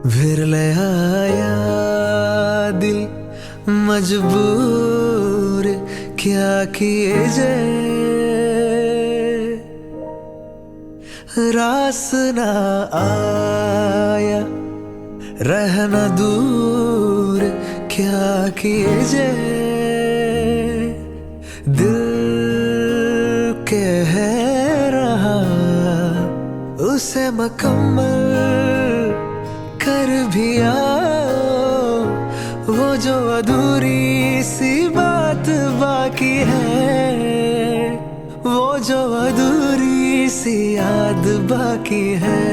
विरले आया दिल मजबूर क्या किए जाए, रास ना आया रहना दूर क्या किए जाए, दिल कह रहा उसे मुकम्मल कर भी आओ, वो जो अधूरी सी बात बाकी है, वो जो अधूरी सी याद बाकी है,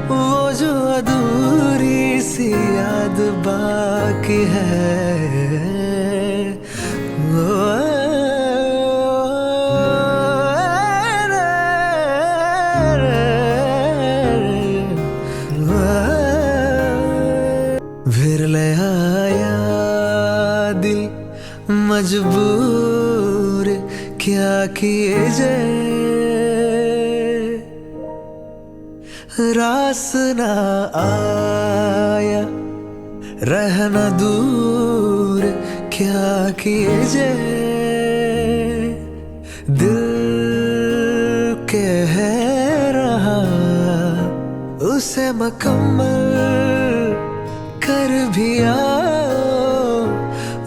वो जो अधूरी सी याद बाकी है, विरले आया दिल मजबूर क्या किए जाए, रास ना आया रहना दूर क्या किए जाए, दिल कह रहा उसे मुकम्मल कर भी आओ,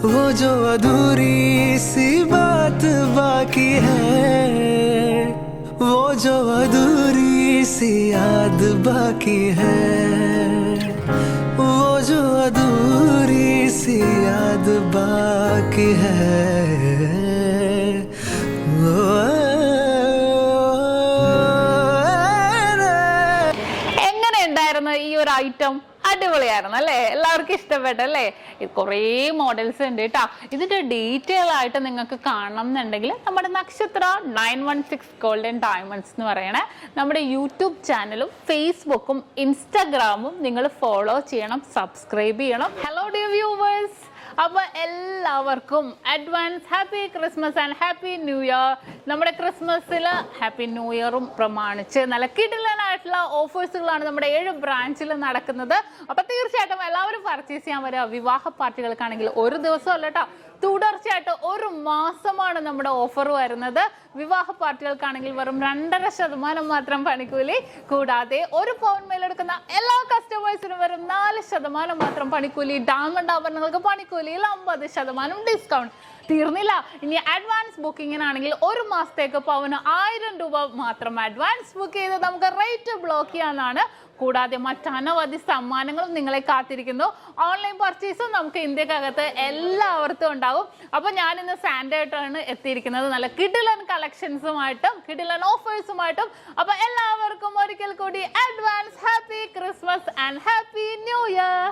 वो जो अधूरी सी बात बाकी है, वो जो अधूरी सी याद बाकी है, वो जो अधूरी सी याद बाकी है, ഈ ഒരു ഐറ്റം അടിപൊളിയായിരുന്നു അല്ലേ? എല്ലാവർക്കും ഇഷ്ടപ്പെട്ടല്ലേ? കുറേ മോഡൽസ് ഉണ്ട് കേട്ടോ. ഇതിന്റെ ഡീറ്റെയിൽ ആയിട്ട് നിങ്ങൾക്ക് കാണണം എന്നുണ്ടെങ്കിൽ നമ്മുടെ നക്ഷത്ര 916 ഗോൾഡൻ ഡയമണ്ട്സ് എന്ന് പറയണേ നമ്മുടെ യൂട്യൂബ് ചാനലും ഫേസ്ബുക്കും ഇൻസ്റ്റാഗ്രാമും നിങ്ങൾ ഫോളോ ചെയ്യണം, സബ്സ്ക്രൈബ് ചെയ്യണം. ഹലോ ഡിയർ വ്യൂവേഴ്സ്, അപ്പോൾ എല്ലാവർക്കും advance happy Christmas and happy new year. നമ്മുടെ ക്രിസ്മസിൽ ഹാപ്പി ന്യൂ ഇയറും പ്രമാണിച്ച് നല്ല കിടിലനായിട്ടുള്ള ഓഫേഴ്സുകളാണ് നമ്മുടെ 7 ബ്രാഞ്ചിൽ നടക്കുന്നത്. അപ്പോൾ തീർച്ചയായിട്ടും എല്ലാവരും പർച്ചേസ് ചെയ്യാൻ വരിക. വിവാഹ പാർട്ടികൾക്കാണെങ്കിൽ ഒരു ദിവസം അല്ല കേട്ടോ, തുടർച്ചയായിട്ട് 1 മാസമാണ് നമ്മുടെ ഓഫർ വരുന്നത്. വിവാഹ പാർട്ടികൾക്കാണെങ്കിൽ വെറും 2.5% മാത്രം പണിക്കൂലി, കൂടാതെ 1 പൗണ്ട് മേലെടുക്കുന്ന എല്ലാ കസ്റ്റമേഴ്സിനും വെറും 4% മാത്രം പണിക്കൂലി. ഡയമണ്ട് ആഭരണങ്ങൾക്ക് പണിക്കൂലിയിൽ 50% ഡിസ്കൗണ്ട്. തീർന്നില്ല, ഇനി അഡ്വാൻസ് ബുക്കിങ്ങിനാണെങ്കിൽ 1 മാസത്തേക്ക് പവന് 1000 രൂപ മാത്രം അഡ്വാൻസ് ബുക്ക് ചെയ്ത് നമുക്ക് റേറ്റ് ബ്ലോക്ക് ചെയ്യാനാണ്. കൂടാതെ മറ്റനവധി സമ്മാനങ്ങളും നിങ്ങളെ കാത്തിരിക്കുന്നു. ഓൺലൈൻ പർച്ചേസും നമുക്ക് ഇന്ത്യക്കകത്ത് എല്ലാവർക്കും ഉണ്ടാകും. അപ്പോൾ ഞാൻ ഇന്ന് സാൻഡായിട്ടാണ് എത്തിയിരിക്കുന്നത്, നല്ല കിടിലൻ കളക്ഷൻസുമായിട്ടും കിടിലൻ ഓഫേഴ്സുമായിട്ടും. അപ്പോൾ എല്ലാവർക്കും ഒരിക്കൽ കൂടി advance happy Christmas and happy new year.